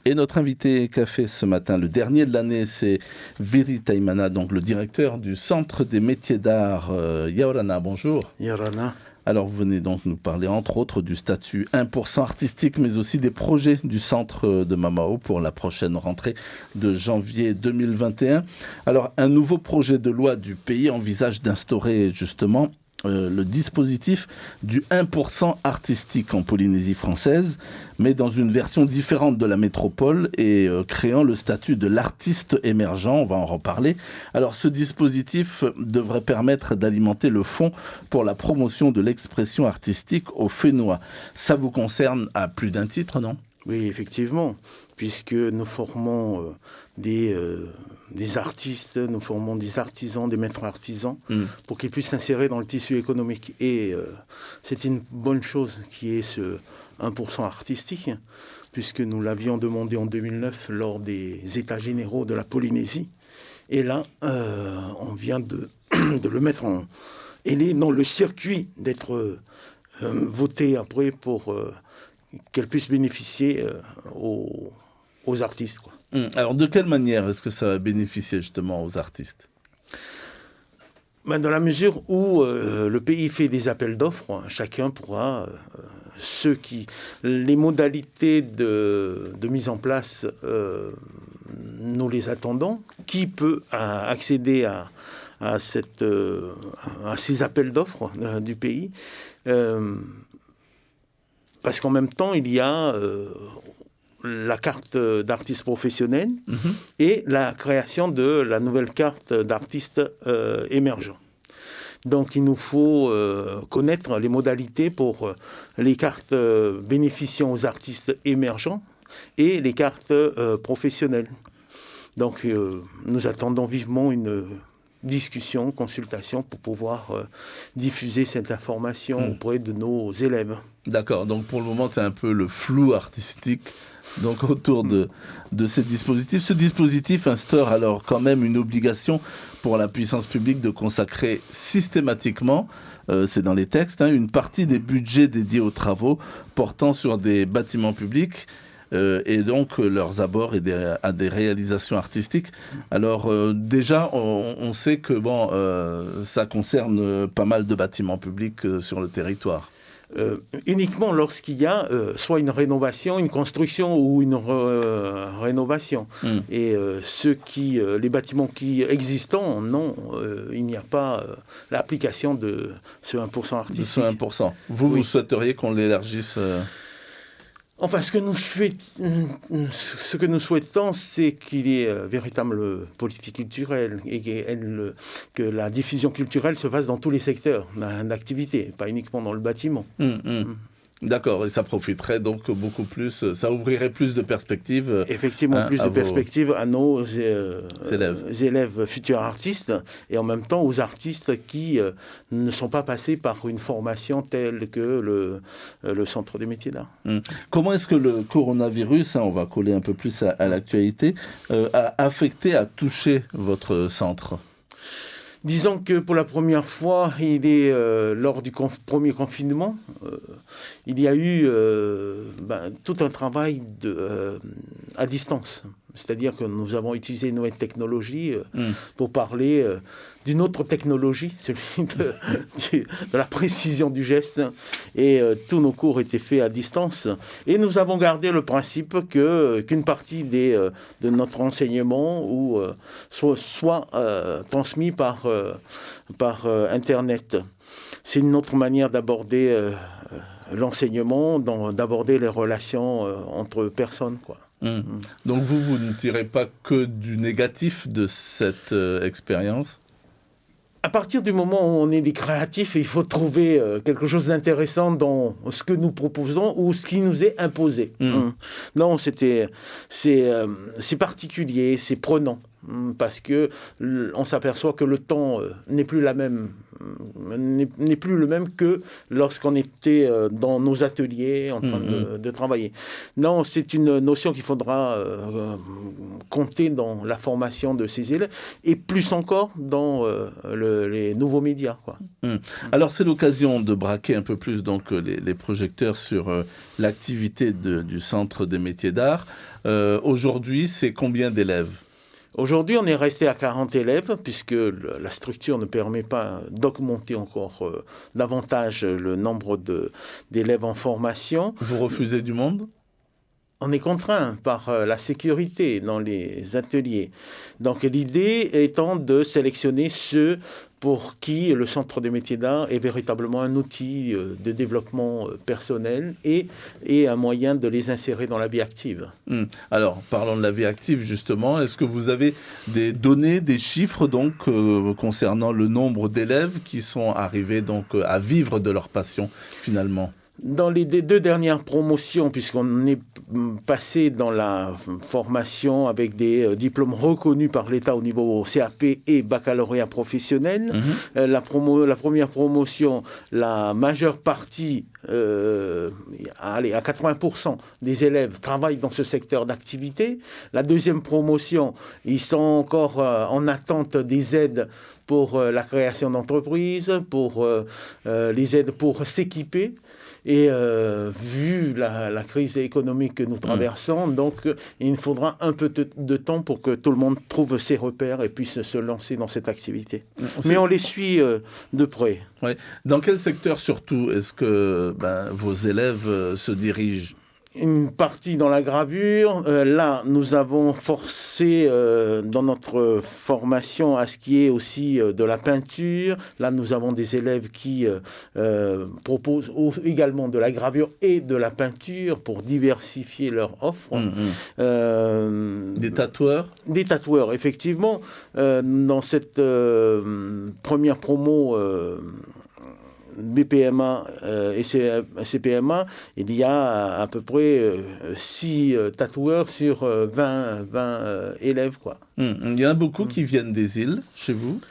Et notre invité café ce matin, le dernier de l'année, c'est Viri Taimana, donc le directeur du Centre des métiers d'art. Yaorana, bonjour. Yaorana. Alors vous venez donc nous parler entre autres du statut 1% artistique, mais aussi des projets du centre de Mamao pour la prochaine rentrée de janvier 2021. Alors un nouveau projet de loi du pays envisage d'instaurer justement le dispositif du 1% artistique en Polynésie française, mais dans une version différente de la métropole et créant le statut de l'artiste émergent, on va en reparler. Alors ce dispositif devrait permettre d'alimenter le fonds pour la promotion de l'expression artistique au Fénois. Ça vous concerne à plus d'un titre, non ? Oui, effectivement, puisque nous formons des artistes, nous formons des artisans, des maîtres artisans, pour qu'ils puissent s'insérer dans le tissu économique. Et c'est une bonne chose qui est ce 1% artistique, puisque nous l'avions demandé en 2009 lors des États généraux de la Polynésie. Et là, on vient de le mettre dans le circuit d'être voté après pour qu'elle puisse bénéficier aux artistes, quoi. Alors, de quelle manière est-ce que ça va bénéficier justement aux artistes ? Dans la mesure où le pays fait des appels d'offres, chacun pourra, les modalités de mise en place, nous les attendons. Qui peut accéder à ces appels d'offres du pays ? Parce qu'en même temps, il y a la carte d'artiste professionnel et la création de la nouvelle carte d'artiste émergent. Donc, il nous faut connaître les modalités pour les cartes bénéficiant aux artistes émergents et les cartes professionnelles. Donc, nous attendons vivement une discussion, consultation pour pouvoir diffuser cette information auprès de nos élèves. D'accord, donc pour le moment c'est un peu le flou artistique donc autour de ces dispositifs. Ce dispositif instaure alors quand même une obligation pour la puissance publique de consacrer systématiquement, c'est dans les textes, une partie des budgets dédiés aux travaux portant sur des bâtiments publics et donc leurs abords à des réalisations artistiques. Alors déjà, on sait que ça concerne pas mal de bâtiments publics sur le territoire. Uniquement lorsqu'il y a soit une rénovation, une construction ou une rénovation. Et les bâtiments qui existants, non, il n'y a pas l'application de ce 1% artistique. De ce 1%. Vous souhaiteriez qu'on l'élargisse Enfin, ce que nous souhaitons, c'est qu'il y ait véritable politique culturelle et que la diffusion culturelle se fasse dans tous les secteurs d'activité, pas uniquement dans le bâtiment. D'accord, et ça profiterait donc beaucoup plus, ça ouvrirait plus de perspectives. Effectivement, plus de perspectives à nos élèves futurs artistes et en même temps aux artistes qui ne sont pas passés par une formation telle que le Centre des métiers d'art. Comment est-ce que le coronavirus, on va coller un peu plus à l'actualité, a affecté, a touché votre centre ? Disons que pour la première fois, lors du premier confinement, il y a eu tout un travail à distance. C'est-à-dire que nous avons utilisé une nouvelle technologie pour parler d'une autre technologie, celui de la précision du geste. Et tous nos cours étaient faits à distance. Et nous avons gardé le principe qu'une partie de notre enseignement soit transmis par Internet. C'est une autre manière d'aborder l'enseignement, d'aborder les relations entre personnes, quoi. Donc vous ne tirez pas que du négatif de cette expérience ? À partir du moment où on est des créatifs, il faut trouver quelque chose d'intéressant dans ce que nous proposons ou ce qui nous est imposé. Non, c'est particulier, c'est prenant. parce que on s'aperçoit que le temps n'est plus le même que lorsqu'on était dans nos ateliers en train de travailler. Non, c'est une notion qu'il faudra compter dans la formation de ces élèves et plus encore dans les nouveaux médias, quoi. Alors c'est l'occasion de braquer un peu plus donc les projecteurs sur l'activité du Centre des métiers d'art. Aujourd'hui, c'est combien d'élèves ? Aujourd'hui, on est resté à 40 élèves puisque la structure ne permet pas d'augmenter encore davantage le nombre d'élèves en formation. Vous refusez du monde ? On est contraint par la sécurité dans les ateliers. Donc l'idée étant de sélectionner ceux pour qui le Centre des métiers d'art est véritablement un outil de développement personnel et un moyen de les insérer dans la vie active. Alors, parlons de la vie active justement. Est-ce que vous avez des données, des chiffres donc concernant le nombre d'élèves qui sont arrivés donc à vivre de leur passion finalement ? Dans les 2 dernières promotions, puisqu'on est passé dans la formation avec des diplômes reconnus par l'État au niveau CAP et baccalauréat professionnel, la première promotion, la majeure partie, à 80% des élèves travaillent dans ce secteur d'activité. La deuxième promotion, ils sont encore en attente des aides pour la création d'entreprises, pour les aides pour s'équiper. Et vu la crise économique que nous traversons, donc il nous faudra un peu de temps pour que tout le monde trouve ses repères et puisse se lancer dans cette activité. Mais on les suit de près. Ouais. Dans quel secteur surtout est-ce que vos élèves se dirigent ? Une partie dans la gravure. Là, nous avons forcé dans notre formation à ce qui est aussi de la peinture. Là, nous avons des élèves qui proposent également de la gravure et de la peinture pour diversifier leur offre. Des tatoueurs ? Des tatoueurs, effectivement. Dans cette première promo BPMA et CPMA, il y a à peu près 6 tatoueurs sur 20 élèves, quoi. Il y en a beaucoup qui viennent des îles, chez vous ?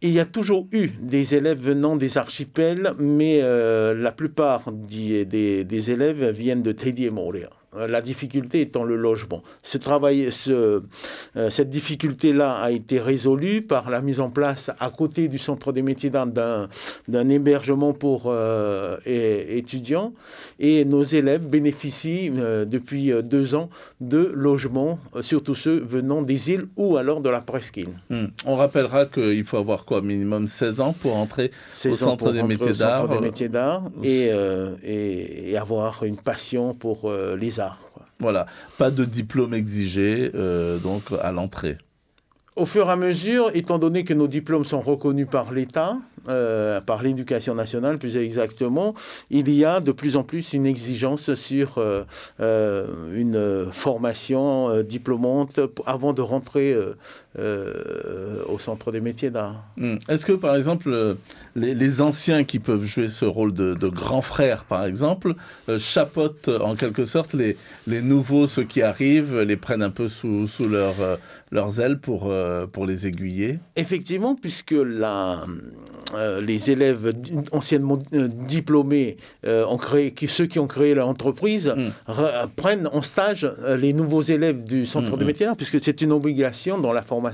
Il y a toujours eu des élèves venant des archipels, mais la plupart des élèves viennent de Teddy et Moria. La difficulté étant le logement. Cette difficulté-là a été résolue par la mise en place, à côté du Centre des métiers d'art, d'un hébergement pour étudiants. Et nos élèves bénéficient depuis 2 ans de logements, surtout ceux venant des îles ou alors de la presqu'île. On rappellera qu'il faut avoir quoi, minimum 16 ans pour entrer au Centre des métiers d'art et avoir une passion pour les arts. Voilà, pas de diplôme exigé donc à l'entrée. Au fur et à mesure, étant donné que nos diplômes sont reconnus par l'État, par l'Éducation nationale plus exactement, il y a de plus en plus une exigence sur une formation diplômante avant de rentrer au Centre des métiers d'art. Est-ce que, par exemple, les anciens qui peuvent jouer ce rôle de grand frère, par exemple, chapeautent en quelque sorte les nouveaux, ceux qui arrivent, les prennent un peu sous leurs ailes pour les aiguiller? Effectivement, puisque les élèves anciennement diplômés, ceux qui ont créé l'entreprise, prennent en stage les nouveaux élèves du Centre des métiers d'art, puisque c'est une obligation dans la formation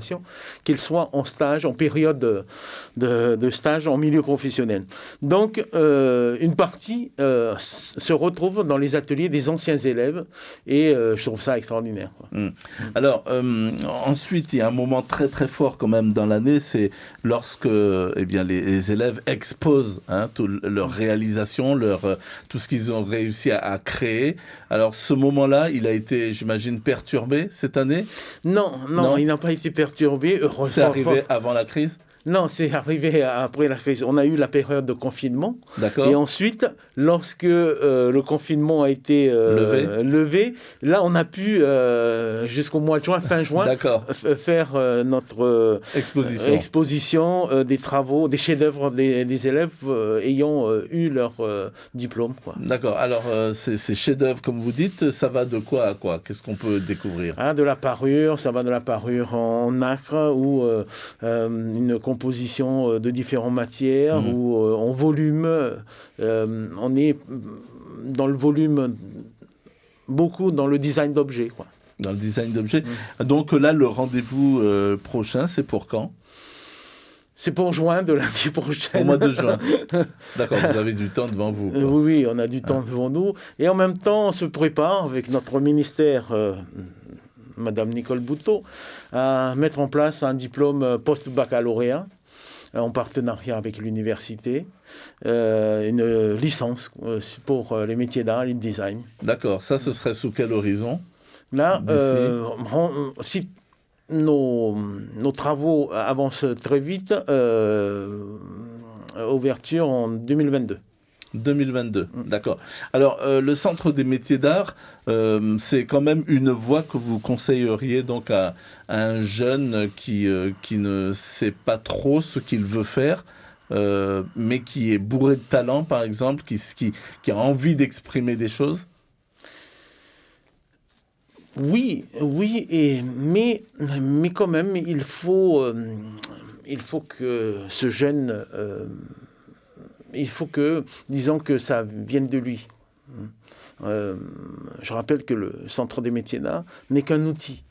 qu'ils soient en stage, en période de stage en milieu professionnel. Donc, une partie se retrouve dans les ateliers des anciens élèves et je trouve ça extraordinaire. Alors, ensuite, il y a un moment très très fort quand même dans l'année, c'est lorsque les élèves exposent toute leur réalisation, tout ce qu'ils ont réussi à créer. Alors, ce moment-là, il a été, j'imagine, perturbé cette année? Non, il n'a pas été perturbé. C'est arrivé avant la crise? Non, c'est arrivé après la crise. On a eu la période de confinement. D'accord. Et ensuite, lorsque le confinement a été levé, là, on a pu, jusqu'au mois de juin, fin juin, faire notre exposition des travaux, des chefs-d'œuvre des élèves ayant eu leur diplôme. D'accord. Alors, ces chefs-d'œuvre, comme vous dites, ça va de quoi à quoi? Qu'est-ce qu'on peut découvrir? De la parure, ça va de la parure en nacre ou une composition de différentes matières ou en volume. On est dans le volume, beaucoup dans le design d'objets. Dans le design d'objets. Donc là, le rendez-vous prochain, c'est pour quand? C'est pour juin de l'année prochaine. Au mois de juin. D'accord, vous avez du temps devant vous. Oui, on a du temps devant nous. Et en même temps, on se prépare avec notre ministère, Madame Nicole Bouteau, à mettre en place un diplôme post-baccalauréat en partenariat avec l'université, une licence pour les métiers d'art et de design. D'accord, ça ce serait sous quel horizon? Là, si nos travaux avancent très vite, ouverture en 2022. 2022, d'accord. Alors, le Centre des métiers d'art, c'est quand même une voie que vous conseilleriez donc à un jeune qui ne sait pas trop ce qu'il veut faire, mais qui est bourré de talent, par exemple, qui a envie d'exprimer des choses? Oui, mais quand même, il faut que ce jeune... il faut que, disons que ça vienne de lui. Je rappelle que le Centre des métiers d'art n'est qu'un outil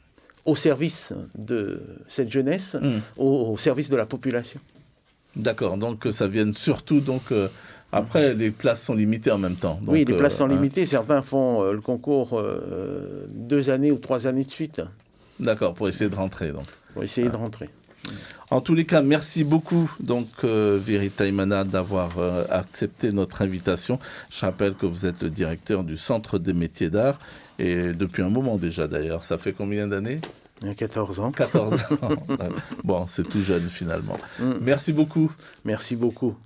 au service de cette jeunesse, au service de la population. D'accord, donc ça vienne surtout... Après, les places sont limitées en même temps. Donc, oui, les places sont limitées. Certains font le concours 2 années ou 3 années de suite. D'accord, pour essayer de rentrer. Donc. Pour essayer de rentrer. En tous les cas, merci beaucoup, Virit Taïmana, d'avoir accepté notre invitation. Je rappelle que vous êtes le directeur du Centre des métiers d'art, et depuis un moment déjà d'ailleurs. Ça fait combien d'années? 14 ans. 14 ans. Bon, c'est tout jeune finalement. Merci beaucoup. Merci beaucoup.